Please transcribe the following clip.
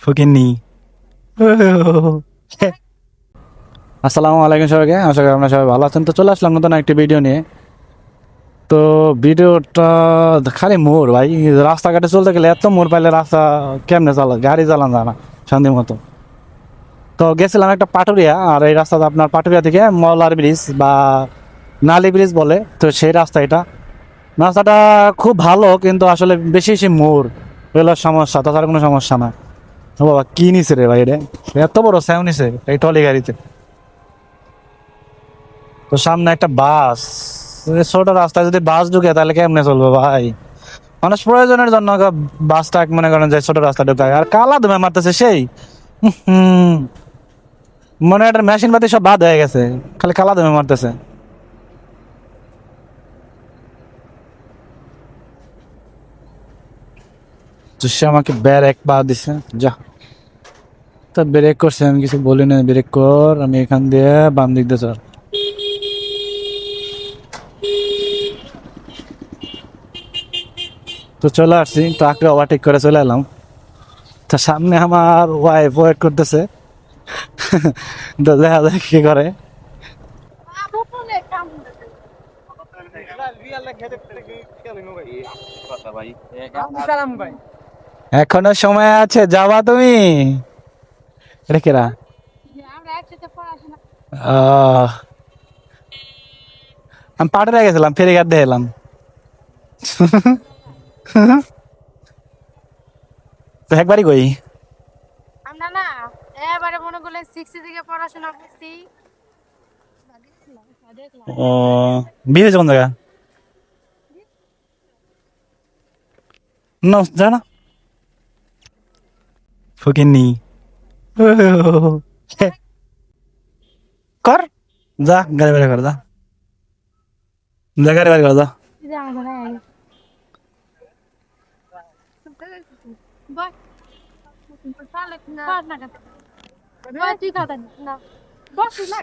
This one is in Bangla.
ফকিন্নি। আসসালামু আলাইকুম সবাইকে, আশা করি আপনারা সবাই ভালো আছেন। তো চলে আসলাম নতুন একটি ভিডিও নিয়ে। তো ভিডিওটা খালি মোড় ভাই, রাস্তাঘাটে চলতে গেলে এত মোড় পাইলে রাস্তা কেমনে চালা, গাড়ি চালান যায় না শান্তি মতো। তো গেছিলাম একটা পাটুরিয়া, আর এই রাস্তাটা আপনার পাটুরিয়া থেকে মলার ব্রিজ বা নালি ব্রিজ বলে, তো সেই রাস্তা এটা। রাস্তাটা খুব ভালো, কিন্তু আসলে বেশি বেশি মোড় রেলের সমস্যা, তাছাড়া কোনো সমস্যা না। ও বাবা, কি নিছে রে ভাই রে, এত বড় স্যাও নিছে এই টলি গাড়িতে। তো সামনে একটা বাস, ছোট রাস্তায় যদি বাস ঢুকে তাহলে কেমনে চলবে ভাই? মানুষ প্রয়োজনের জন্য বাসটা মনে করেন যে ছোট রাস্তা ঢুকায়, আর কালা ধুমে মারতেছে সেই। হম মনে হয় একটা মেশিন পাতি সব বাদ হয়ে গেছে, খালি কালা ধুমে মারতেছে। তো সে আমাকে ব্রেক পা দিছে, যা। তো ব্রেক করছে, আমি কিছু বলি না, ব্রেক কর, আমি এখান দিয়ে বাম দিক দিয়ে চল। তো চলে আসছি, ট্রাকটা ওভারটেক করে চলে এলাম। তো সামনে আমার ওয়াইফ ওয়েট করতেছে। তো দেখা যাক কি করে। এখনো সময় আছে, যাবা তুমি? এটা কেরা? আহ, আমি পাটে গেছিলাম, ফেরিঘাট দিয়ে এলাম। তো একবারই কই। আমরা না এবারে মনে করলে 6 থেকে পড়াশোনা করছি। ও, বিয়ে হয়েছে কোন জায়গা? না, জানা ফকিন্নি। কর, যা গাড়ি বাড়ি কর, যা যা গাড়ি বাড়ি কর, যা। তুই কথা না বস না